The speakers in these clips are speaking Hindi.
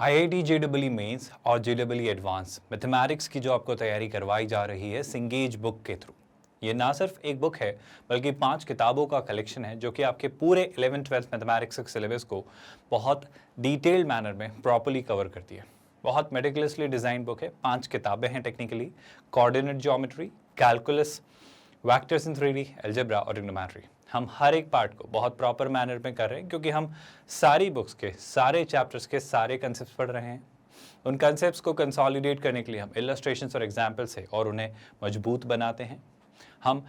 IIT JEE मेंस और JEE एडवांस मैथमेटिक्स की जो आपको तैयारी करवाई जा रही है सिंगेज बुक के थ्रू। ये ना सिर्फ एक बुक है बल्कि 5 किताबों का कलेक्शन है जो कि आपके पूरे 11th-12th मैथमेटिक्स के सिलेबस को बहुत डिटेल्ड मैनर में प्रॉपर्ली कवर करती है। बहुत मेटिकुलसली डिजाइन बुक है। 5 किताबें हैं technically, coordinate geometry, calculus, vectors in 3D, algebra और ट्रिग्नोमेट्री। हम हर एक पार्ट को बहुत प्रॉपर मैनर में कर रहे हैं क्योंकि हम सारी बुक्स के सारे चैप्टर्स के सारे कंसेप्ट पढ़ रहे हैं। उन कंसेप्ट्स को कंसोलिडेट करने के लिए हम इलस्ट्रेशंस और एग्जाम्पल्स से और उन्हें मजबूत बनाते हैं। हम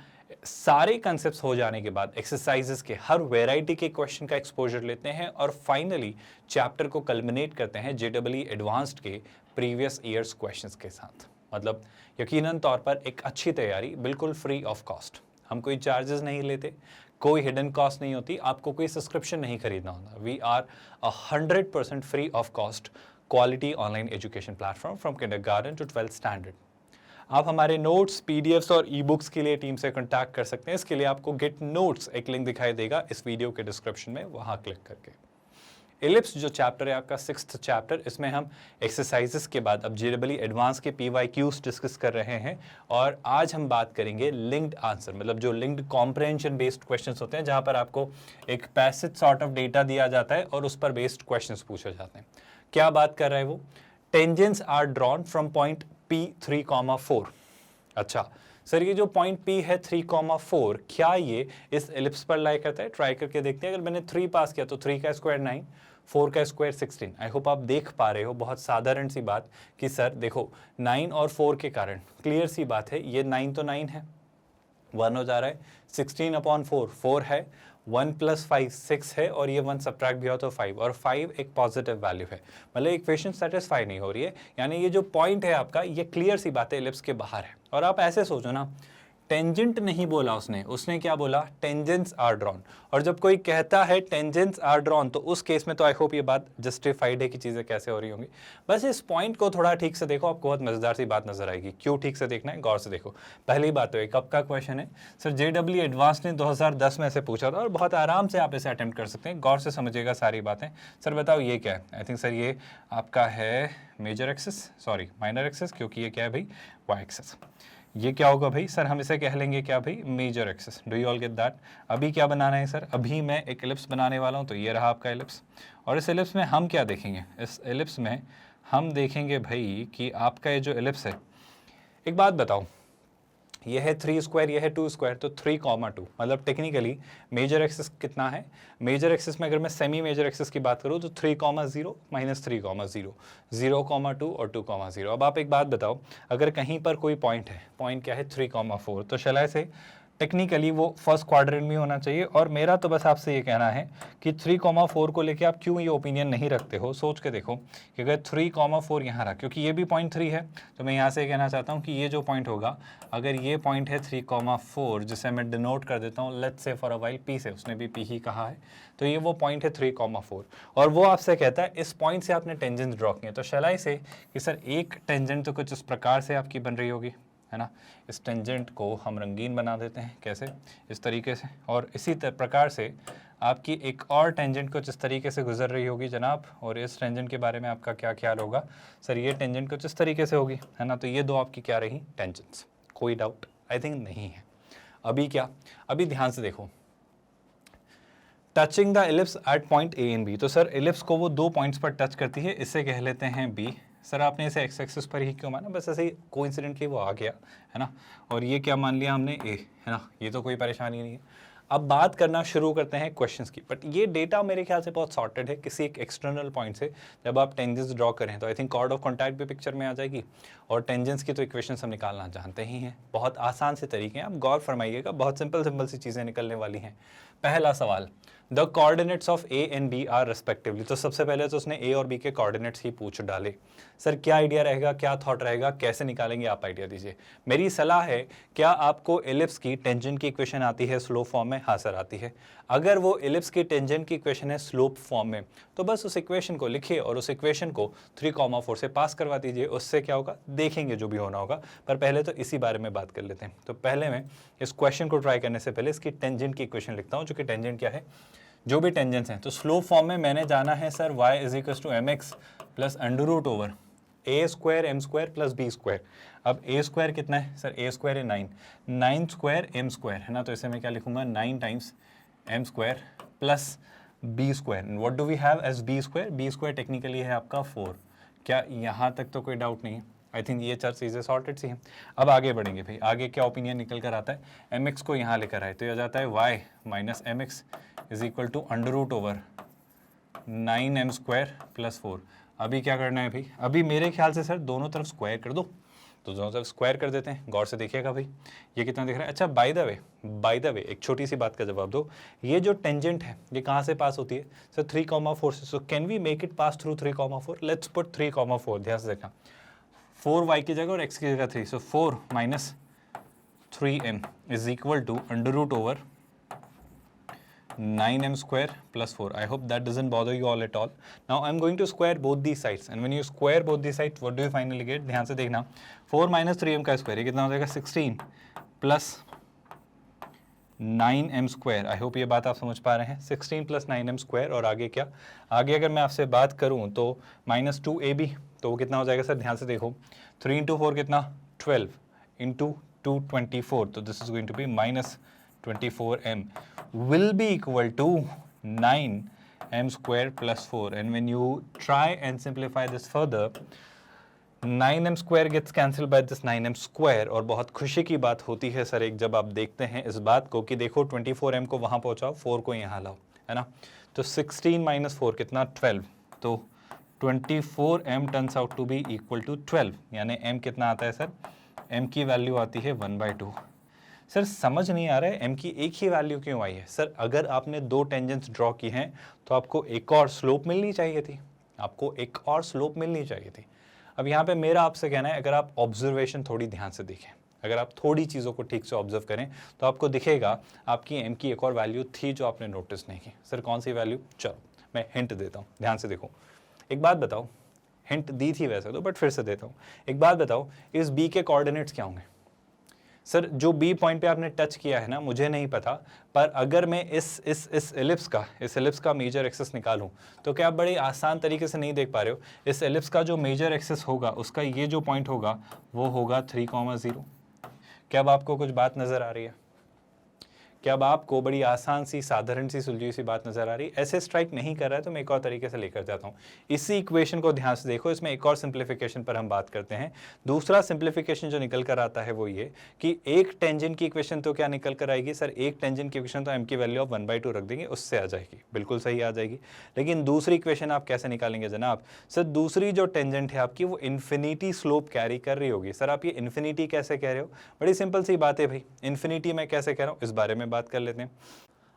सारे कंसेप्ट्स हो जाने के बाद एक्सरसाइजेस के हर वैरायटी के क्वेश्चन का एक्सपोजर लेते हैं और फाइनली चैप्टर को कल्मिनेट करते हैं JEE एडवांस्ड के प्रीवियस ईयर्स क्वेश्चंस के साथ। मतलब यकीनन तौर पर एक अच्छी तैयारी बिल्कुल फ्री ऑफ कॉस्ट। हम कोई चार्जेस नहीं लेते, कोई हिडन कॉस्ट नहीं होती, आपको कोई सब्सक्रिप्शन नहीं खरीदना होता। We are 100% free of cost quality online education platform from kindergarten to 12th standard. आप हमारे नोट्स, PDFs और ई-बुक्स के लिए टीम से कॉन्टैक्ट कर सकते हैं। इसके लिए आपको गेट नोट्स एक लिंक दिखाई देगा इस वीडियो के डिस्क्रिप्शन में, वहां क्लिक करके। एलिप्स जो चैप्टर है आपका 6th चैप्टर, इसमें हम एक्सरसाइजेस के बाद अब JEE एडवांस के PYQs डिस्कस कर रहे हैं और आज हम बात करेंगे लिंक्ड आंसर, मतलब जो लिंक्ड कॉम्प्रहेंशन बेस्ड क्वेश्चंस होते हैं जहां पर आपको एक पैसेज सॉर्ट ऑफ डेटा दिया जाता है और उस पर बेस्ड क्वेश्चंस पूछे जाते हैं। क्या बात कर रहा है वो? Tangents are drawn from point P3,4। अच्छा सर, ये जो पॉइंट P है 3,4, क्या ये इस एलिप्स पर लाई करता है? ट्राई करके देखते हैं। अगर मैंने 3 पास किया तो 3 का स्क्वायर 9, 4 का स्क्वायर 16। आई होप आप देख पा रहे हो बहुत साधारण सी बात कि सर देखो 9 और 4 के कारण क्लियर सी बात है, ये 9 तो 9 है, 1 हो जा रहा है, 16/4 4 है, 1 + 5 6 है और ये 1 सब्ट्रैक्ट भी हो तो 5, और 5 एक पॉजिटिव वैल्यू है। मतलब इक्वेशन सेटिस्फाई नहीं हो रही है, यानी ये जो पॉइंट है आपका, ये क्लियर सी बात है एलिप्स के बाहर है। और आप ऐसे सोचो ना, टेंजेंट नहीं बोला उसने क्या बोला? Tangents are drawn. और जब कोई कहता है टेंजेंट्स आर ड्रॉन तो उस केस में तो आई होप ये बात जस्टिफाइड है कि चीज़ें कैसे हो रही होंगी। बस इस पॉइंट को थोड़ा ठीक से देखो, आपको बहुत मजेदार सी बात नजर आएगी। क्यों ठीक से देखना है? गौर से देखो। पहली बात तो एक कब का क्वेश्चन है सर? JEE एडवांस ने 2010 में से पूछा था और बहुत आराम से आप इसे अटेम्प्ट कर सकते हैं। गौर से समझिएगा सारी बातें। सर बताओ ये क्या है? आई थिंक सर ये आपका है major axis, sorry minor axis, क्योंकि ये क्या है भाई? Y axis. ये क्या होगा भाई? सर हम इसे कह लेंगे क्या भाई? Major axis. Do you all get that? अभी क्या बनाना है सर? अभी मैं एक एलिप्स बनाने वाला हूँ, तो ये रहा आपका एलिप्स। और इस एलिप्स में हम क्या देखेंगे? इस एलिप्स में हम देखेंगे भाई कि आपका ये जो एलिप्स है, एक बात बताओ, ये है 3 स्क्वायर, ये है 2 स्क्वायर, तो 3,2 मतलब टेक्निकली मेजर एक्सिस कितना है? मेजर एक्सिस में अगर मैं सेमी मेजर एक्सिस की बात करूँ तो 3,0 माइनस 3,0, 0,2 और 2,0। अब आप एक बात बताओ, अगर कहीं पर कोई पॉइंट है, पॉइंट क्या है? 3,4, तो शैल आई से टेक्निकली वो फर्स्ट क्वाड्रेंट में होना चाहिए। और मेरा तो बस आपसे ये कहना है कि 3,4 को लेके आप क्यों ये ओपिनियन नहीं रखते हो? सोच के देखो कि अगर 3,4 यहाँ रहा, क्योंकि ये भी पॉइंट 3 है, तो मैं यहाँ से कहना चाहता हूँ कि ये जो पॉइंट होगा, अगर ये पॉइंट है 3,4, जिसे मैं डिनोट कर देता हूँ let's say for a while P से, उसने भी P ही कहा है, तो ये वो पॉइंट है 3,4 और वो आपसे कहता है इस पॉइंट से आपने टेंजेंट ड्रॉ किए। तो शैल आई से कि सर एक टेंजेंट तो कुछ इस प्रकार से आपकी बन रही होगी, है ना? इस टेंजेंट को हम रंगीन बना देते हैं, कैसे? इस तरीके से। और इसी प्रकार से आपकी एक और टेंजेंट कुछ इस तरीके से गुजर रही होगी जनाब। और इस टेंजेंट के बारे में आपका क्या ख्याल होगा? सर ये टेंजेंट कुछ इस तरीके से होगी, है ना? तो ये दो आपकी क्या रही? टेंजेंट्स। कोई डाउट? आई थिंक नहीं है। अभी क्या? अभी ध्यान से देखो, touching the ellipse at point A and B। तो सर एलिप्स को वो 2 पॉइंट्स पर टच करती है, इसे कह लेते हैं B। सर आपने इसे एक्स एक्सिस पर ही क्यों माना? बस ऐसे ही कोइंसिडेंटली वो आ गया, है ना? और ये क्या मान लिया हमने? A, है ना? ये तो कोई परेशानी नहीं है। अब बात करना शुरू करते हैं क्वेश्चंस की। बट ये डेटा मेरे ख्याल से बहुत सॉर्टेड है किसी एक एक्सटर्नल पॉइंट से। जब आप टेंजेंट्स ड्रॉ करें तो I think chord of contact भी पिक्चर में आ जाएगी, और टेंजेंट्स की तो इक्वेशंस हम निकालना जानते ही हैं। बहुत आसान से तरीके हैं, आप गौर फरमाइएगा, बहुत सिंपल सी चीज़ें निकलने वाली हैं। पहला सवाल, the coordinates of A and B are respectively. तो सबसे पहले तो उसने A और B के कोऑर्डिनेट्स ही पूछ डाले। सर क्या आइडिया रहेगा, क्या थॉट रहेगा, कैसे निकालेंगे? आप आइडिया दीजिए। मेरी सलाह है, क्या आपको एलिप्स की टेंजेंट की इक्वेशन आती है स्लोप फॉर्म में? हाँ सर आती है। अगर वो एलिप्स की टेंजेंट की इक्वेशन है स्लोप फॉर्म में, तो बस उस इक्वेशन को लिखिए और उस इक्वेशन को 3,4 से पास करवा दीजिए। उससे क्या होगा देखेंगे, जो भी होना होगा। पर पहले तो इसी बारे में बात कर लेते हैं। तो पहले मैं इस क्वेश्चन को ट्राई करने से पहले इसकी टेंजेंट की इक्वेशन लिखता हूँ, जो कि टेंजेंट क्या है, जो भी टेंजेंट्स हैं। तो स्लोप फॉर्म में मैंने जाना है sir y = mx plus under root over A square M square plus B square. अब ए स्क्वायर कितना है सर, ए स्क्वायर है 9, 9 स्क्वायर एम स्क्वायर है ना, तो इसे मैं क्या लिखूंगा 9 times M square plus B square. What do we have as B square, B square technically है आपका 4। क्या यहाँ तक तो कोई डाउट नहीं है? आई थिंक ये 4 चीज़ें सॉर्टेड सी हैं। अब आगे बढ़ेंगे भाई, आगे क्या ओपिनियन निकल कर आता है, एम एक्स को यहाँ लेकर आए तो यह जाता है Y minus M X is equal to under root over 9m square plus 4। अभी क्या करना है भाई, अभी मेरे ख्याल से सर दोनों तरफ स्क्वायर कर दो, तो दोनों तरफ स्क्वायर कर देते हैं। गौर से देखिएगा भाई ये कितना दिख रहा है। अच्छा बाय द वे एक छोटी सी बात का जवाब दो, ये जो टेंजेंट है ये कहाँ से पास होती है सर 3,4 से। So can we make it pass through 3,4? Let's put 3,4, ध्यान से देखना 4y की जगह और x की जगह 3, so 4 minus 3m is equal to under root over 9m square plus 4. I hope that doesn't bother you all at all. Now I'm going to square both these sides, and when you square both these sides, what do you finally get? ध्यान से देखना 4 minus 3m का स्क्वायर, ये कितना हो जाएगा 16 plus 9m square. I hope ये बात आप समझ पा रहे हैं, 16 plus 9m square। और आगे क्या, आगे अगर मैं आपसे बात करूं तो minus 2ab, तो वो कितना हो जाएगा सर, ध्यान से देखो 3 into 4 कितना 12 into 2 24, तो this is going to be minus 24m will be equal to 9m square plus 4, and when you try and simplify this further 9m square gets cancelled by this 9m square। और बहुत खुशी की बात होती है सर एक, जब आप देखते हैं इस बात को कि देखो 24m को वहाँ पहुँचाओ 4 को यहाँ लाओ, है ना, तो 16 माइनस 4 कितना 12, तो 24m turns out to be equal to 12, यानी m कितना आता है सर, m की वैल्यू आती है 1/2। सर समझ नहीं आ रहा है m की एक ही वैल्यू क्यों आई है सर, अगर आपने 2 टेंजेंट्स ड्रॉ की हैं तो आपको एक और स्लोप मिलनी चाहिए थी, आपको एक और स्लोप मिलनी चाहिए थी। अब यहाँ पे मेरा आपसे कहना है, अगर आप ऑब्जर्वेशन थोड़ी ध्यान से देखें, अगर आप थोड़ी चीज़ों को ठीक से ऑब्जर्व करें तो आपको दिखेगा आपकी m की एक और वैल्यू थी जो आपने नोटिस नहीं की। सर कौन सी वैल्यू, चलो मैं हिंट देता हूँ, ध्यान से देखो। एक बात बताओ, हिंट दी थी वैसे तो, बट फिर से देता हूँ, एक बात बताओ, इस b के कोऑर्डिनेट्स क्या होंगे सर? जो बी पॉइंट पे आपने टच किया है ना, मुझे नहीं पता, पर अगर मैं इस एलिप्स का मेजर एक्सिस निकालूं तो क्या आप बड़े आसान तरीके से नहीं देख पा रहे हो, इस एलिप्स का जो मेजर एक्सिस होगा उसका ये जो पॉइंट होगा वो होगा 3,0। क्या अब आपको कुछ बात नजर आ रही है? क्या अब आपको बड़ी आसान सी साधारण सी सुलझी सी बात नजर आ रही है? ऐसे स्ट्राइक नहीं कर रहा है तो मैं एक और तरीके से लेकर जाता हूँ। इसी इक्वेशन को ध्यान से देखो, इसमें एक और सिंप्लीफिकेशन पर हम बात करते हैं। दूसरा सिंप्लीफिकेशन जो निकल कर आता है वो ये कि एक टेंजेंट की इक्वेशन तो क्या निकल कर आएगी सर, एक टेंजेंट की इक्वेशन तो m की वैल्यू ऑफ 1/2 रख देंगे, उससे आ जाएगी, बिल्कुल सही आ जाएगी। लेकिन दूसरी इक्वेशन आप कैसे निकालेंगे जनाब? सर दूसरी जो टेंजेंट है आपकी वो इन्फिनिटी स्लोप कैरी कर रही होगी। सर आप ये इन्फिनिटी कैसे कह रहे हो? बड़ी सिंपल सी बात है भाई, इन्फिनिटी मैं कैसे कह रहा हूँ इस बारे में बात कर लेते हैं।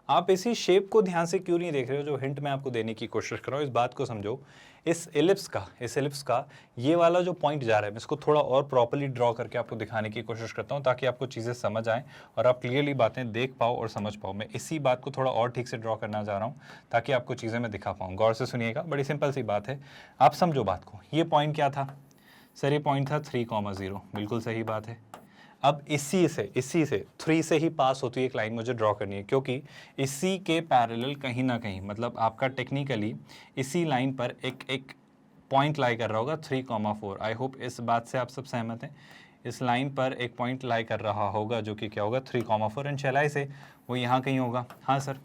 आप इसी शेप को ध्यान से क्यों नहीं देख रहे हो जो हिंट मैं आपको देने की कोशिश कर रहा हूँ? इस बात को समझो, इस एलिप्स का ये वाला जो पॉइंट जा रहा है, मैं इसको थोड़ा और प्रॉपर्ली ड्रॉ करके आपको दिखाने की कोशिश करता हूँ ताकि आपको चीज़ें समझ आएँ और आप क्लियरली बातें देख पाओ और समझ पाओ। मैं इसी बात को थोड़ा और ठीक से ड्रॉ करना चाह रहा हूँ ताकि आपको चीज़ें मैं दिखा पाऊँ। गौर से सुनिएगा, बड़ी सिंपल सी बात है, आप समझो बात को। ये पॉइंट क्या था सर? ये पॉइंट था 3,0, बिल्कुल सही बात है। अब इसी से 3 से ही पास होती है एक लाइन मुझे ड्रॉ करनी है, क्योंकि इसी के पैरेलल कहीं ना कहीं, मतलब आपका टेक्निकली इसी लाइन पर एक पॉइंट लाई कर रहा होगा 3,4। आई होप इस बात से आप सब सहमत हैं। इस लाइन पर एक पॉइंट लाई कर रहा होगा जो कि क्या होगा 3,4, एंड शैलाई से वो यहाँ कहीं होगा। हाँ सर,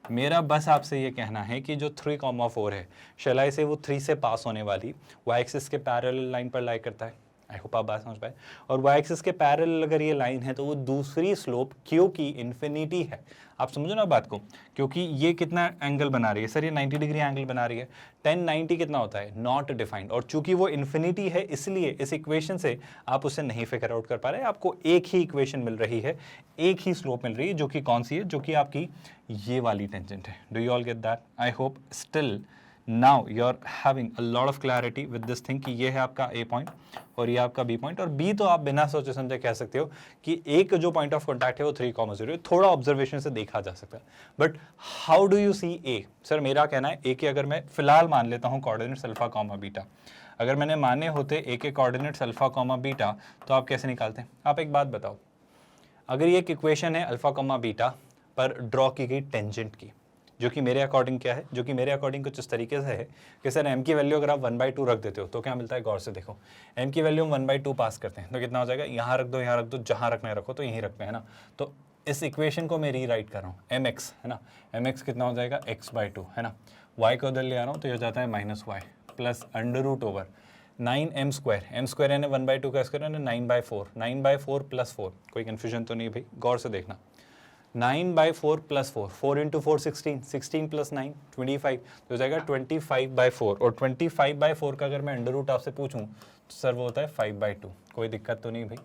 मेरा बस आपसे ये कहना है कि जो 3,4 है शैलाई से वो 3 से पास होने वाली वाई एक्सिस के पैरेलल लाइन पर लाई करता है। आई होप आप बात समझ पाए। और वाई एक्सिस के पैरेलल अगर ये लाइन है तो वो दूसरी स्लोप, क्योंकि इन्फिनिटी है, आप समझो ना बात को, क्योंकि ये कितना एंगल बना रही है सर? ये 90 डिग्री एंगल बना रही है। 10 90 कितना होता है? Not defined. और चूंकि वो इन्फिनिटी है इसलिए इस इक्वेशन से आप उसे नहीं फिगर आउट कर पा रहे। आपको एक ही इक्वेशन मिल रही है, एक ही स्लोप मिल रही है, जो कि कौन सी है? जो कि आपकी ये वाली टेंजेंट है। Do you all get that? I hope still now you are having a lot of clarity with this thing कि ये है आपका ए पॉइंट और ये आपका बी पॉइंट। और बी तो आप बिना सोचे समझे कह सकते हो कि एक जो पॉइंट ऑफ कॉन्टैक्ट है वो 3,0, थोड़ा ऑब्जर्वेशन से देखा जा सकता है। But how do you see A? Sir मेरा कहना है ए के अगर मैं फिलहाल मान लेता हूँ कोऑर्डिनेट्स अल्फा कॉमा बीटा, अगर मैंने माने होते ए के कोऑर्डिनेट्स अल्फा कॉमा बीटा तो आप कैसे निकालते हैं? आप एक बात बताओ, अगर ये एक इक्वेशन है अल्फा कॉमा बीटा पर ड्रॉ की गई टेंजेंट की, जो कि मेरे अकॉर्डिंग क्या है, जो कि मेरे अकॉर्डिंग कुछ इस तरीके से है कि सर m की वैल्यू अगर आप 1/2 रख देते हो तो क्या मिलता है, गौर से देखो, m की वैल्यू हम 1/2 पास करते हैं तो कितना हो जाएगा, यहाँ रख दो, यहाँ रख दो, जहाँ रखना है रखो, तो यहीं रखते हैं ना। तो इस इक्वेशन को मैं रीराइट कर रहा हूँ, mx है ना, mx कितना हो जाएगा x/2 है ना, y को उधर ले आ रहा हूँ तो ये हो जाता है -y प्लस √9m², m² यानी 1/2 का स्क्वायर यानी 9/4, 9/4 + 4, कोई कन्फ्यूजन तो नहीं भाई, गौर से देखना, 9/4 + 4, 4 × 4 16, 16 + 9 25, तो हो जाएगा 25/4, और 25/4 का अगर मैं अंडर आपसे पूछूं तो सर वो होता है 5/2, कोई दिक्कत तो नहीं भाई।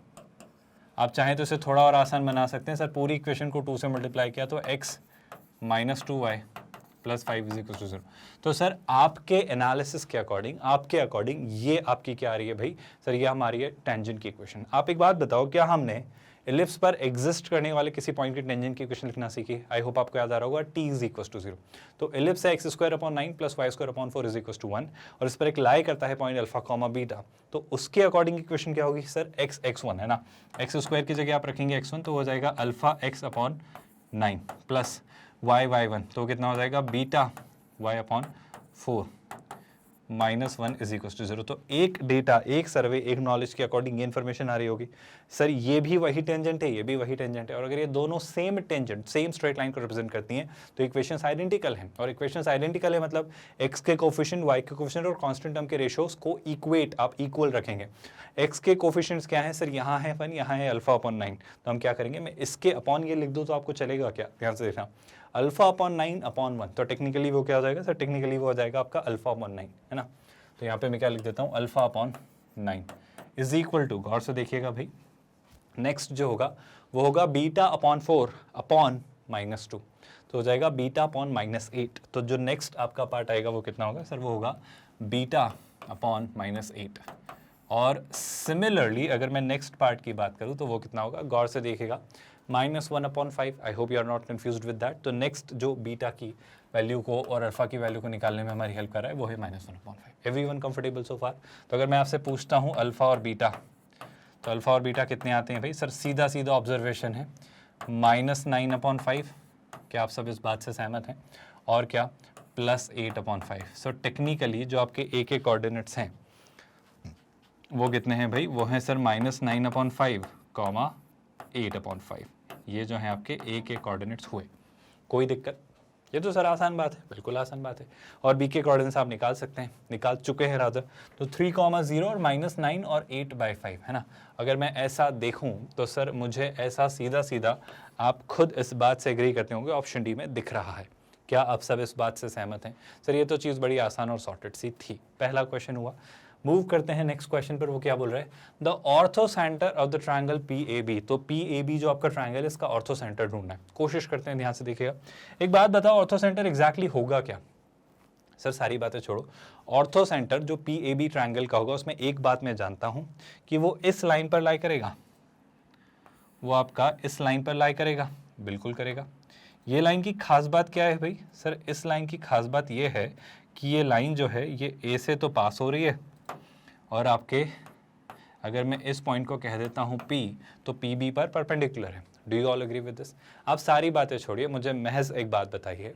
आप चाहें तो इसे थोड़ा और आसान बना सकते हैं, सर पूरी इक्वेशन को 2 से मल्टीप्लाई किया तो x - 2y + 5 = 0। तो सर आपके एनालिसिस के अकॉर्डिंग, आपके अकॉर्डिंग ये आपकी क्या आ रही है भाई, सर ये हमारी है टेंजेंट की इक्वेशन। आप एक बात बताओ, क्या हमने इलिप्स पर एग्जिस्ट करने वाले किसी पॉइंट की टेंजेंट की इक्वेशन लिखना सीखी? आई होप आपको याद आ रहा होगा, t = 0। तो इलिप्स है x² / 9 + y² / 4 = 1, और इस पर एक लाई करता है पॉइंट अल्फा, बीटा, तो उसके अकॉर्डिंग इक्वेशन क्या होगी सर, x(x1) है ना, x² की जगह आप रखेंगे x1 तो हो जाएगा α(x/9) प्लस y(y1), तो कितना हो जाएगा, बीटा y/4 -1 = 0। तो एक डेटा, एक सर्वे, एक नॉलेज के अकॉर्डिंग ये इन्फॉर्मेशन आ रही होगी, सर ये भी वही टेंजेंट है, ये भी वही टेंजेंट है, और अगर ये दोनों same tangent, same straight line को रिप्रेजेंट करती हैं तो इक्वेशंस आइडेंटिकल हैं, और इक्वेशंस आइडेंटिकल है मतलब x के कोफिशिएंट, y के कोफिशिएंट और कांस्टेंट टर्म के रेशियोज को इक्वेट, आप इक्वल रखेंगे। x के कोफिशिएंट्स क्या है सर, यहाँ है 1, यहाँ है α/9, तो हम क्या करेंगे, मैं इसके अपॉन ये लिख दूँ तो आपको चलेगा क्या, ध्यान से देखना, α/9/1, तो टेक्निकली वो क्या हो जाएगा सर, टेक्निकली वो हो जाएगा आपका α/9 है ना। तो यहाँ पे मैं क्या लिख देता हूँ, α/9 = गौर से देखिएगा भाई, नेक्स्ट जो होगा वो होगा β/4 अपॉन -2, तो हो जाएगा β/-8। तो जो नेक्स्ट आपका पार्ट आएगा वो कितना होगा सर, वो होगा β/-8। और सिमिलरली अगर मैं नेक्स्ट पार्ट की बात करूँ तो वो कितना होगा, गौर से देखिएगा, -1/5। I hope you are not confused with that. तो नेक्स्ट जो बीटा की वैल्यू को और अल्फा की वैल्यू को निकालने में हमारी हेल्प कर रहा है वो है -1/5। एवरीवन कंफर्टेबल सो फार? तो अगर मैं आपसे पूछता हूँ अल्फा और बीटा, तो अल्फा और बीटा कितने आते हैं भाई, सर सीधा सीधा ऑब्जर्वेशन है, -9/5, क्या आप सब इस बात से सहमत हैं, और क्या +8/5। सो टेक्निकली जो आपके ए के कोऑर्डिनेट्स हैं वो कितने हैं भाई, वो हैं सर -9/5, 8/5, ये जो हैं आपके ए के कोऑर्डिनेट्स हुए। कोई दिक्कत, ये तो सर आसान बात है, बिल्कुल आसान बात है। और बी के कोऑर्डिनेट्स आप निकाल सकते हैं, निकाल चुके हैं रादर, तो 3,0 और -9 और 8/5 है ना। अगर मैं ऐसा देखूं तो सर मुझे ऐसा सीधा सीधा, आप खुद इस बात से एग्री करते होंगे, ऑप्शन डी में दिख रहा है। क्या आप सब इस बात से सहमत हैं? सर ये तो चीज़ बड़ी आसान और सॉर्टेड सी थी। पहला क्वेश्चन हुआ, मूव करते हैं नेक्स्ट क्वेश्चन पर। वो क्या बोल रहा है, the ortho centre of the triangle PAB। तो PAB जो आपका ट्रायंगल है इसका ऑर्थो सेंटर ढूंढना है। कोशिश करते हैं, ध्यान से देखिएगा। एक बात बताओ, ऑर्थो सेंटर एग्जैक्टली होगा क्या? सर सारी बातें छोड़ो, ऑर्थो सेंटर जो PAB ट्रायंगल का होगा उसमें एक बात मैं जानता हूं कि वो इस लाइन पर लाई करेगा, वो आपका इस लाइन पर लाई करेगा, बिल्कुल करेगा। ये लाइन की खास बात क्या है भाई? सर इस लाइन की खास बात ये है कि ये लाइन जो है ये A से तो पास हो रही है, और आपके अगर मैं इस पॉइंट को कह देता हूँ P, तो PB पर परपेंडिकुलर है। Do you all agree with this? आप सारी बातें छोड़िए, मुझे महज एक बात बताइए,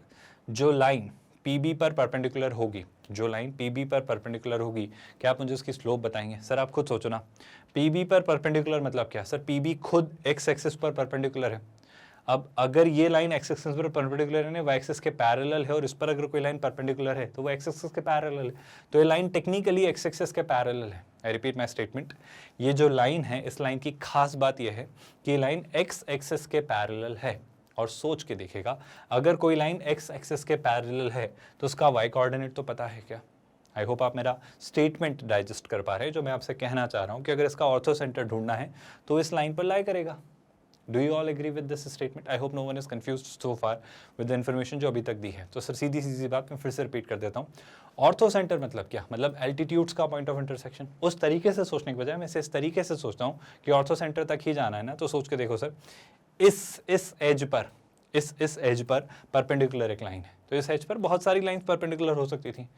जो लाइन PB पर परपेंडिकुलर होगी, जो लाइन PB पर परपेंडिकुलर होगी, क्या आप मुझे उसकी स्लोप बताएंगे? सर आप खुद सोचो ना, PB पर परपेंडिकुलर मतलब क्या? सर PB खुद x एक्सिस पर परपेंडिकुलर है। अब अगर ये लाइन x एक्सिस पर परपेंडिकुलर है, y एक्सिस के पैरेलल है, और इस पर अगर कोई लाइन परपेंडिकुलर है तो वो x एक्सिस के पैरेलल है, तो ये लाइन टेक्निकली x एक्सिस के पैरेलल है। आई रिपीट माय स्टेटमेंट, ये जो लाइन है, इस लाइन की खास बात यह है कि ये लाइन x एक्सिस के पैरेलल है। और सोच के देखिएगा, अगर कोई लाइन x एक्सिस के पैरेलल है तो उसका y कोऑर्डिनेट तो पता है क्या? आई होप आप मेरा स्टेटमेंट डाइजेस्ट कर पा रहे हैं। जो मैं आपसे कहना चाह रहा हूँ कि अगर इसका ऑर्थो सेंटर ढूंढना है तो इस लाइन पर लाई करेगा। Do you all agree with this statement? I hope no one is confused so far with the information जो अभी तक दी है। तो सर सीधी सीधी बात मैं फिर से रिपीट कर देता हूँ, ऑर्थो सेंटर मतलब क्या? मतलब एल्टीट्यूड्स का पॉइंट ऑफ इंटरसेक्शन। उस तरीके से सोचने के बजाय मैं इस तरीके से सोचता हूँ कि ऑर्थो सेंटर तक ही जाना है ना, तो सोच के देखो सर, इस एज पर, इस एज पर परपेंडिकुलर एक लाइन है, तो इस एज पर बहुत सारी लाइन परपेंडिकुलर हो सकती थी,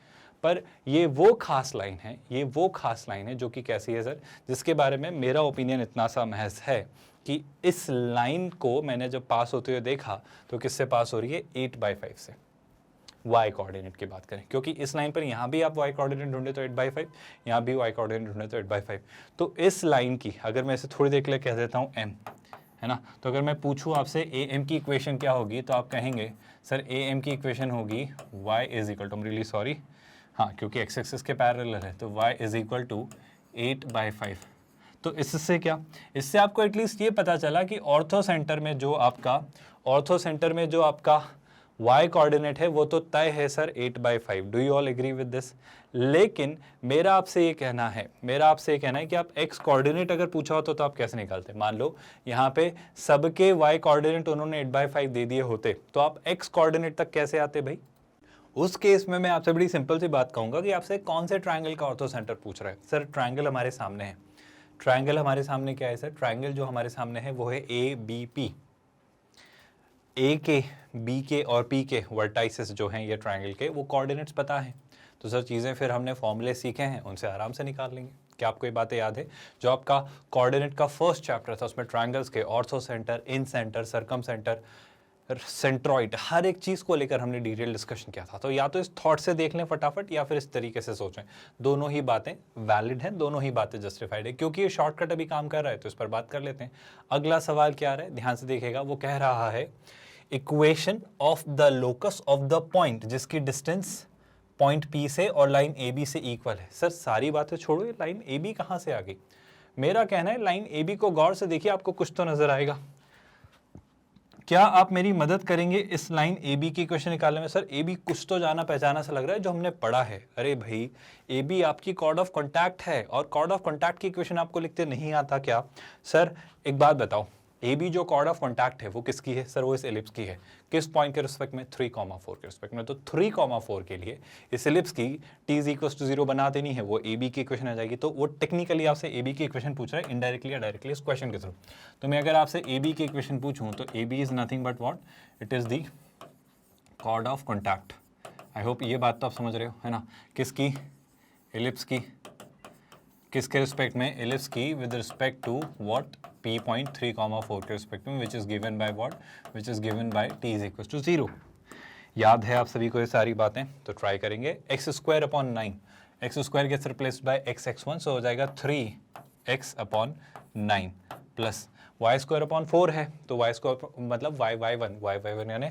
पर ये वो खास लाइन है, ये वो खास लाइन है जो कि कैसी है सर, जिसके बारे में मेरा ओपिनियन इतना सा महज है कि इस लाइन को मैंने जब पास होते हुए देखा तो किससे पास हो रही है? 8/5 से। वाई कोऑर्डिनेट की बात करें, क्योंकि इस लाइन पर यहाँ भी आप वाई कोऑर्डिनेट ढूंढे तो 8/5, यहाँ भी वाई कोऑर्डिनेट ढूंढे तो 8/5। तो इस लाइन की अगर मैं इसे थोड़ी देर के लिए कह देता हूँ एम, है ना, तो अगर मैं पूछूँ आपसे ए एम की इक्वेशन क्या होगी, तो आप कहेंगे सर ए एम की इक्वेशन होगी y is equal to, I am really sorry, हाँ क्योंकि एक्स एक्सिस के पैरेलल है, तो y इज इक्वल टू 8/5। तो इससे क्या, इससे आपको एटलीस्ट ये पता चला कि ऑर्थो सेंटर में जो आपका y कोऑर्डिनेट है वो तो तय है sir 8/5। Do you all agree with this? लेकिन मेरा आपसे ये कहना है कि आप x कोऑर्डिनेट अगर पूछा होता तो आप कैसे निकालते? मान लो यहाँ पे सबके y कोऑर्डिनेट उन्होंने 8/5 दे दिए होते, तो आप x कोऑर्डिनेट तक कैसे आते भाई? उस केस में मैं आपसे बड़ी सिंपल सी बात कहूंगा कि आपसे कौन से ट्रायंगल का ऑर्थो सेंटर पूछ रहा है। सर ट्रायंगल हमारे सामने है, ट्रायंगल हमारे सामने क्या है सर? ट्रायंगल जो हमारे सामने है वो है ABP। ए के, बी के और पी के वर्टाइसेस जो हैं ये ट्रायंगल के, वो कोऑर्डिनेट्स पता है, तो सर चीज़ें फिर हमने फॉर्मूले सीखे हैं उनसे आराम से निकाल लेंगे। क्या आपको ये बातें याद है? जो आपका कोऑर्डिनेट का फर्स्ट चैप्टर था उसमें ट्रायंगल्स के ऑर्थो सेंटर, इन सेंटर, सर्कम सेंटर, सेंट्रॉइड, हर एक चीज़ को लेकर हमने डिटेल डिस्कशन किया था। तो या तो इस थॉट से देख लें फटाफट, या फिर इस तरीके से सोचें, दोनों ही बातें वैलिड हैं, दोनों ही बातें जस्टिफाइड है। क्योंकि ये शॉर्टकट अभी काम कर रहा है तो इस पर बात कर लेते हैं। अगला सवाल क्या आ रहा है, ध्यान से देखिएगा, वो कह रहा है equation of the locus of the point जिसकी डिस्टेंस पॉइंट पी से और लाइन ए बी से इक्वल है। सर सारी बातें छोड़ो, ये लाइन ए बी कहाँ से आ गई? मेरा कहना है लाइन ए बी को गौर से देखिए, आपको कुछ तो नजर आएगा। क्या आप मेरी मदद करेंगे इस लाइन ए बी की इक्वेशन निकालने में? सर ए बी कुछ तो जाना पहचाना सा लग रहा है जो हमने पढ़ा है। अरे भाई ए बी आपकी कॉर्ड ऑफ कॉन्टैक्ट है, और कॉर्ड ऑफ कॉन्टैक्ट की इक्वेशन आपको लिखते नहीं आता क्या? सर एक बात बताओ, ए बी जो कॉर्ड ऑफ कॉन्टैक्ट है वो किसकी है? सर वो इस एलिप्स की है। किस पॉइंट के रिस्पेक्ट में? 3,4 के रिस्पेक्ट में। तो 3,4 के लिए इस एलिप्स की t इज इक्वल टू 0 बना देनी है, वो ए बी की इक्वेशन आ जाएगी। तो वो टेक्निकली आपसे ए बी की इक्वेशन पूछ रहा है, इनडायरेक्टली या डायरेक्टली इस क्वेश्चन के थ्रू। तो मैं अगर आपसे ए बी की इक्वेशन पूछूं तो A B is nothing but what? It is the chord of contact. I hope ये बात तो आप समझ रहे हो, है ना? किसकी? एलिप्स की। किसके रिस्पेक्ट में? एलिप्स की with respect to what? p point 3,4 के रिस्पेक्ट में, which is given by what? Which is given by t is equal to 0। याद है आप सभी को ये सारी बातें? तो ट्राई करेंगे। x²/9, x² gets replaced by x(x1), सो हो जाएगा 3x/9 प्लस y²/4 है, तो y² मतलब y1 यानी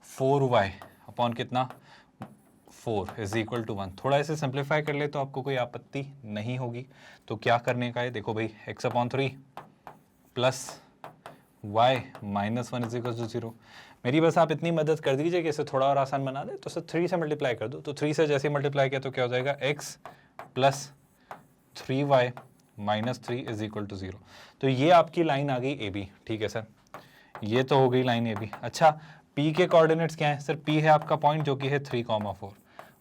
4y अपॉन कितना? 4 इज इक्वल टू 1। थोड़ा इसे सिंप्लीफाई कर ले तो आपको कोई आपत्ति नहीं होगी। तो क्या करने का है? देखो भाई, x/3 plus y minus 1 is equal to 0। मेरी बस आप इतनी मदद कर दीजिए कि इसे थोड़ा और आसान बना दे। तो सर 3 से मल्टीप्लाई कर दो, तो 3 से जैसे मल्टीप्लाई किया तो क्या हो जाएगा? x plus 3y minus 3 is equal to 0। तो ये आपकी लाइन आ गई ए बी। ठीक है सर, ये तो हो गई लाइन ए बी। अच्छा, p के कोऑर्डिनेट्स क्या है? सर p है आपका पॉइंट जो कि है 3,4।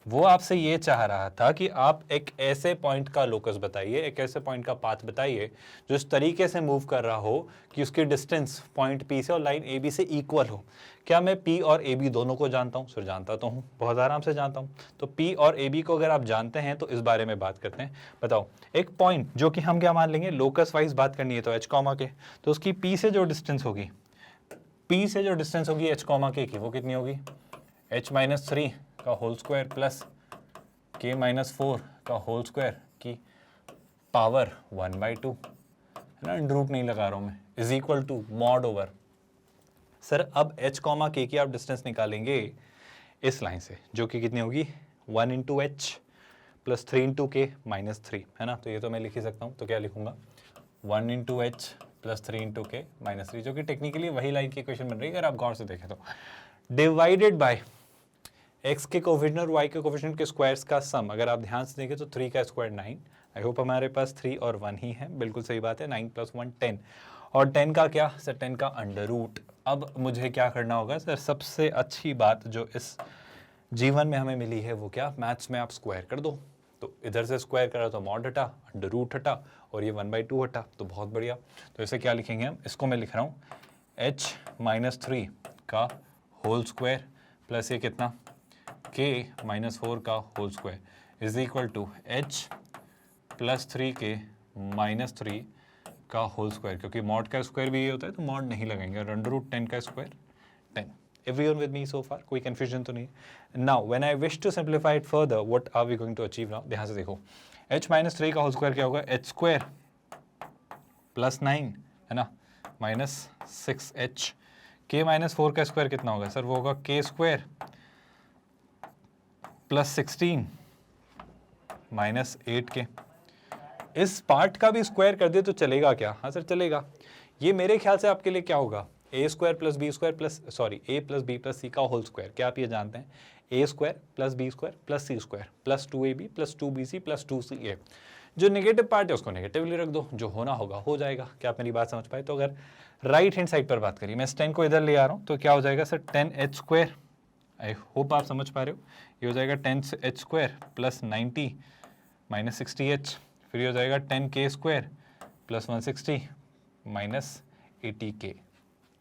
वो आपसे ये चाह रहा था कि आप एक ऐसे पॉइंट का लोकस बताइए, एक ऐसे पॉइंट का पाथ बताइए जो इस तरीके से मूव कर रहा हो कि उसकी डिस्टेंस पॉइंट P से और लाइन AB से इक्वल हो। क्या मैं P और AB दोनों को जानता हूँ? सर जानता तो हूँ, बहुत आराम से जानता हूँ। तो P और AB को अगर आप जानते हैं तो इस बारे में बात करते हैं। बताओ, एक पॉइंट जो कि हम क्या मान लेंगे, लोकस वाइज बात करनी है तो h कॉमा के, तो उसकी P से जो डिस्टेंस होगी, h कॉमा के की, वो कितनी होगी? h-3 का होल स्क्वायर प्लस k-4 का होल स्क्वायर की पावर 1/2, है ना? अंडर रूट नहीं लगा रहा हूं मैं, is equal to mod over. Sir अब h कॉमा k की आप डिस्टेंस निकालेंगे इस लाइन से, जो कि कितनी होगी? 1 इंटू एच प्लस 3 इंटू के माइनस 3, है ना? तो ये तो मैं लिख ही सकता हूँ। तो क्या लिखूंगा? 1 इंटू एच प्लस 3 इंटू के माइनस 3, जो कि टेक्निकली वही लाइन की इक्वेशन बन रही है अगर आप गौर से देखें तो, डिवाइडेड बाय x के कोफिशिएंट और y के कोफिशिएंट के स्क्वायर्स का सम। अगर आप ध्यान से देखें तो 3 का स्क्वायर 9। आई होप हमारे पास 3 और 1 ही है, बिल्कुल सही बात है। 9 प्लस 1 10, और 10 का क्या? सर 10 का अंडर रूट। अब मुझे क्या करना होगा? सर सबसे अच्छी बात जो इस जीवन में हमें मिली है वो क्या? मैथ्स में आप स्क्वायर कर दो। तो इधर से स्क्वायर करा तो मॉड हटा, अंडर रूट हटा, और ये 1/2 हटा, तो बहुत बढ़िया। तो इसे क्या लिखेंगे हम? इसको मैं लिख रहा हूँ h-3 का होल स्क्वायर प्लस ये कितना? k-4 का whole square is equal to h plus 3 के माइनस 3 का होल स्क्वायर, क्योंकि मॉड का स्क्वायर भी ये होता है तो मॉड नहीं लगेंगे, और अंडर रूट 10 का square 10। Everyone with me so far? कोई confusion तो नहीं है? Now when I wish to simplify it further, what are we going to achieve now? ध्यान से देखो, h minus 3 का होल स्क्वायर क्या होगा? h स्क्वायर प्लस 9 है ना, माइनस 6h। k माइनस 4 का स्क्वायर कितना होगा सर? वो होगा k square plus 16 minus 8k। इस पार्ट का भी स्क्वायर कर दे तो चलेगा क्या? हाँ सर चलेगा। ये मेरे ख्याल से आपके लिए क्या होगा? A square plus B square plus sorry A plus B plus C का होल स्क्वायर। क्या आप ये जानते हैं? A square plus B square plus C square plus 2ab plus 2bc plus 2ca। जो नेगेटिव पार्ट है उसको नेगेटिवली रख दो, जो होना होगा हो जाएगा। क्या आप मेरी बात समझ पाए? तो अगर राइट हैंड साइड पर बात करिए, मैं इस 10 को इधर ले आ रहा हूँ, तो क्या हो जाएगा sir? 10h square, I hope आप समझ पा रहे हो। ये हो जाएगा 10h square plus 90 minus 60h। फिर ये हो जाएगा 10k square plus 160 minus 80k।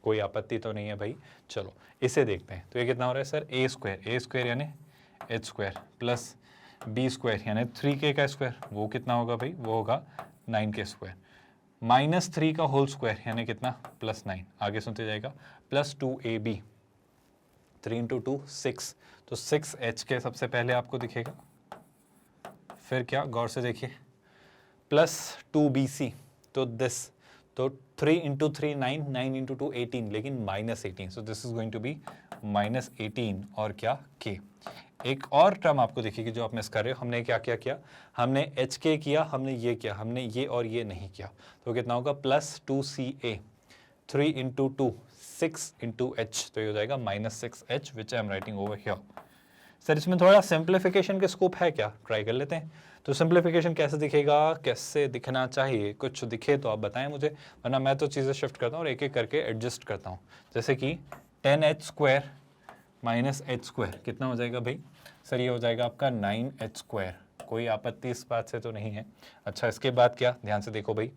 कोई आपत्ति तो नहीं है भाई? चलो इसे देखते हैं। तो ये कितना हो रहा है सर? ए स्क्वायर यानी h square plus B square यानी 3k का स्क्वायर, वो कितना होगा भाई? वो होगा 9k स्क्वायर माइनस 3 का होल स्क्वायर यानी कितना? प्लस 9। आगे सुनते जाएगा प्लस 2ab, 3 इंटू 2 6, तो 6h के सबसे पहले आपको दिखेगा। फिर क्या? गौर से देखिए, प्लस 2bc, तो दिस, तो 3 इंटू 3 9, 9 इंटू 2 18, लेकिन minus 18, so this is going to be minus 18 और क्या? k। एक और टर्म आपको दिखेगी जो आप मिस कर रहे हो। हमने क्या क्या किया? हमने hk किया, हमने ये किया, हमने ये और ये नहीं किया। तो कितना होगा? Plus 2ca, 3 into 2 6 into h, तो ये हो जाएगा minus 6h which I am writing over here. Sir इसमें थोड़ा सिंप्लीफिकेशन के स्कोप है क्या? ट्राई कर लेते हैं। तो सिंप्लीफिकेशन कैसे दिखेगा, कैसे दिखना चाहिए? कुछ दिखे तो आप बताएं मुझे, वरना मैं तो चीज़ें शिफ्ट करता हूँ और एक एक करके एडजस्ट करता हूँ। जैसे कि 10h square minus h square कितना हो जाएगा भाई? सर ये हो जाएगा आपका 9h स्क्वायर। कोई आपत्ति इस बात से तो नहीं है? अच्छा इसके बाद क्या? ध्यान से देखो भाई,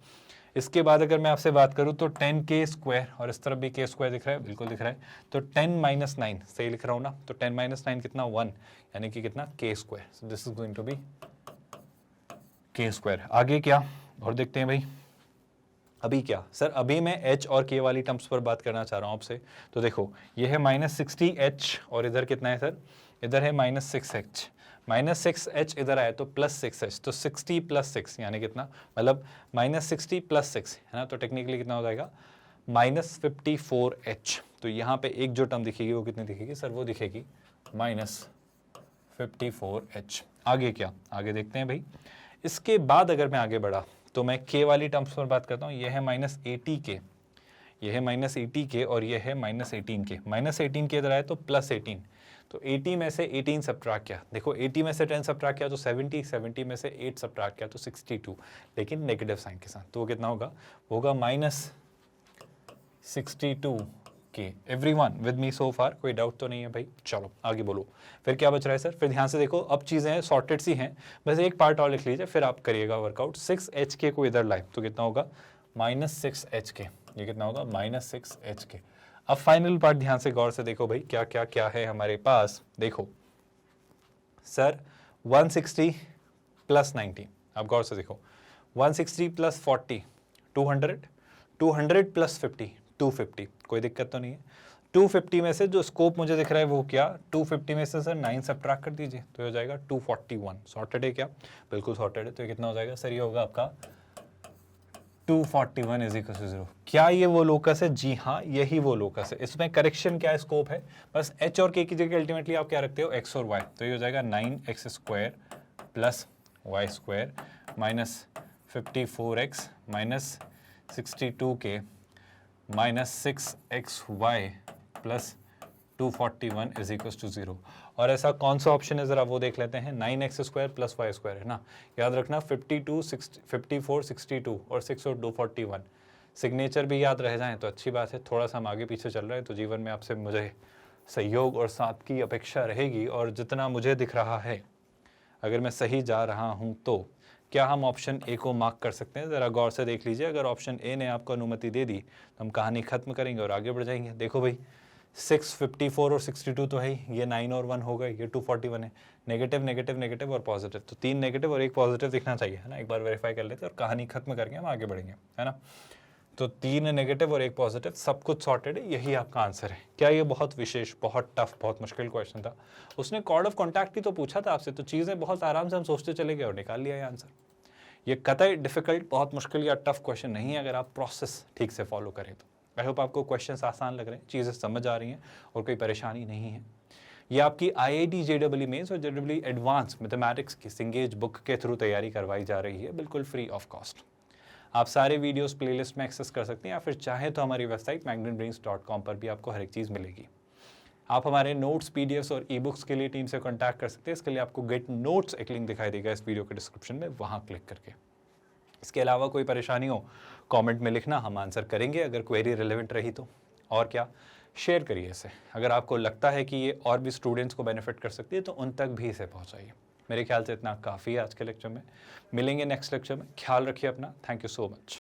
इसके बाद अगर मैं आपसे बात करूं तो 10k स्क्वायर, और इस तरफ भी k स्क्वायर दिख रहा है, बिल्कुल दिख रहा है, तो 10 माइनस 9 सही लिख रहा हूं ना? तो 10 माइनस 9 कितना? 1, यानी कि कितना? k square. So this is going to be k square. आगे क्या और देखते हैं भाई? अभी क्या सर? अभी मैं h और k वाली टर्म्स पर बात करना चाह रहा हूं आपसे। तो देखो ये है माइनस 60h और इधर कितना है सर? इधर है माइनस 6h। माइनस 6h इधर आया तो प्लस 6h, तो 60 प्लस 6 यानी कितना? मतलब माइनस 60 प्लस 6 है ना, तो टेक्निकली कितना हो जाएगा? Minus 54h। तो यहाँ पे एक जो टर्म दिखेगी वो कितनी दिखेगी सर? वो दिखेगी माइनस 54h। आगे क्या? आगे देखते हैं भाई। इसके बाद अगर मैं आगे बढ़ा तो मैं k वाली टर्म्स पर बात करता हूँ। ये है माइनस 80k, ये है माइनस 80k और ये है माइनस 18k। माइनस 18k इधर आए तो प्लस 18, तो 80 में से 18 सब्ट्रैक्ट किया, देखो 80 में से 10 सब्ट्रैक्ट किया तो 70, 70 में से 8 सब्ट्रैक्ट किया तो 62, लेकिन नेगेटिव साइन के साथ। तो वो कितना होगा? वो होगा minus 62k। Everyone with me so far? कोई डाउट तो नहीं है भाई? चलो आगे बोलो। फिर क्या बच रहा है सर? फिर ध्यान से देखो, अब चीज़ें सॉर्टेड सी हैं, बस एक पार्ट और लिख लीजिए फिर आप करिएगा वर्कआउट। 6h को इधर लाए तो कितना होगा? Minus 6h। ये कितना होगा? Minus 6h। अब फाइनल पार्ट ध्यान से गौर से देखो भाई, क्या क्या क्या है हमारे पास। देखो सर 160 प्लस 90, अब गौर से देखो, 160 प्लस 40 200, 200 प्लस 50 250। कोई दिक्कत तो नहीं है? 250 में से जो स्कोप मुझे दिख रहा है वो क्या? 250 में से सर 9 सब्ट्रैक्ट कर दीजिए तो हो जाएगा 241। सॉर्टेड है क्या? बिल्कुल सॉर्टेड है। तो ये कितना हो जाएगा सर? ये होगा आपका 241 इज इक्वल टू 0। क्या ये वो लोकस है? जी हाँ, यही वो लोकस है। इसमें करेक्शन क्या स्कोप है? बस h और k की जगह अल्टीमेटली आप क्या रखते हो? x और y। तो ये हो जाएगा 9x square plus y square minus 54x minus 62k minus 6xy plus 241 is equal to 0। और ऐसा कौन सा ऑप्शन है ज़रा वो देख लेते हैं। 9x square plus Y square है ना, याद रखना 52 54 62 और 6 और 241। सिग्नेचर भी याद रह जाएं तो अच्छी बात है। थोड़ा सा हम आगे पीछे चल रहे हैं तो जीवन में आपसे मुझे सहयोग और साथ की अपेक्षा रहेगी। और जितना मुझे दिख रहा है, अगर मैं सही जा रहा हूँ तो क्या हम ऑप्शन ए को मार्क कर सकते हैं? ज़रा गौर से देख लीजिए। अगर ऑप्शन ए ने आपको अनुमति दे दी तो हम कहानी ख़त्म करेंगे और आगे बढ़ जाएंगे। देखो भाई 6 54 और 62 तो है ही, ये 9 और 1 हो गए, ये 241 है। नेगेटिव नेगेटिव नेगेटिव और पॉजिटिव, तो 3 नेगेटिव और 1 पॉजिटिव दिखना चाहिए है ना। एक बार वेरीफाई कर लेते हैं और कहानी खत्म करके हम आगे बढ़ेंगे है ना। तो 3 नेगेटिव और 1 पॉजिटिव, सब कुछ सॉर्टेड है, यही आपका आंसर है। क्या ये बहुत विशेष, बहुत टफ, बहुत मुश्किल क्वेश्चन था? उसने कॉर्ड ऑफ कॉन्टैक्ट ही तो पूछा था आपसे, तो चीज़ें बहुत आराम से हम सोचते चले गए और निकाल लिया ये आंसर। ये कतई डिफिकल्ट, बहुत मुश्किल या टफ क्वेश्चन नहीं है अगर आप प्रोसेस ठीक से फॉलो करें तो। आई होप आपको क्वेश्चंस आसान लग रहे हैं, चीज़ें समझ आ रही हैं और कोई परेशानी नहीं है। ये आपकी IIT JEE मेंस और JEE एडवांस मैथमेटिक्स की सिंगेज बुक के थ्रू तैयारी करवाई जा रही है, बिल्कुल फ्री ऑफ कॉस्ट। आप सारे वीडियोस प्लेलिस्ट में एक्सेस कर सकते हैं, या फिर चाहे तो हमारी वेबसाइट magnetbrains.com पर भी आपको हर एक चीज़ मिलेगी। आप हमारे नोट्स, PDFs और ई-बुक्स के लिए टीम से कॉन्टैक्ट कर सकते हैं। इसके लिए आपको गेट नोट्स एक लिंक दिखाई देगा इस वीडियो के डिस्क्रिप्शन में, वहाँ क्लिक करके। इसके अलावा कोई परेशानी हो कमेंट में लिखना, हम आंसर करेंगे अगर क्वेरी रिलेवेंट रही तो। और क्या, शेयर करिए इसे। अगर आपको लगता है कि ये और भी स्टूडेंट्स को बेनिफिट कर सकती है तो उन तक भी इसे पहुंचाइए। मेरे ख्याल से इतना काफ़ी है आज के लेक्चर में। मिलेंगे नेक्स्ट लेक्चर में, ख्याल रखिए अपना। Thank you so much.